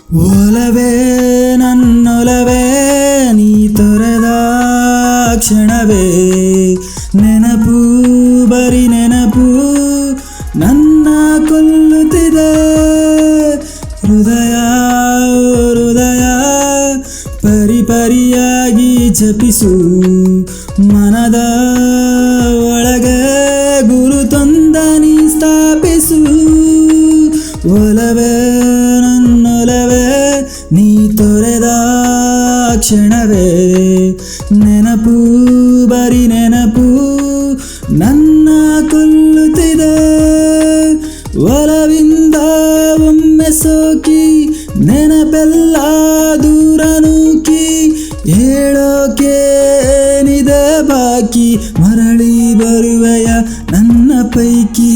ಒಲವೇ ನನ್ನೊಲವೇ ನೀ ತೊರೆದ ಕ್ಷಣವೇ ನೆನಪು ಬರಿ ನೆನಪು ನನ್ನ ಕೊಲ್ಲುತ್ತಿದೆ ಹೃದಯ ಹೃದಯ ಪರಿಪರಿಯಾಗಿ ಜಪಿಸು ಮನದ ಒಳಗೆ ಗುರುತೊಂದನಿ ಸ್ಥಾಪಿಸು ಒಲವೇ ನನ್ನೊಲವೇ ನೀ ತೊರೆದ ಕ್ಷಣವೇ ನೆನಪು ಬರಿ ನೆನಪು ನನ್ನ ಕೊಲ್ಲುತ್ತಿದೆ ಒಲವಿಂದ ಒಮ್ಮೆ ಸೋಕಿ ನೆನಪೆಲ್ಲ ದೂರ ನೂಕಿ ಹೇಳೋಕೇನಿದೆ ಬಾಕಿ ಮರಳಿ ಬರುವೆಯ ನನ್ನ ಪೈಕಿ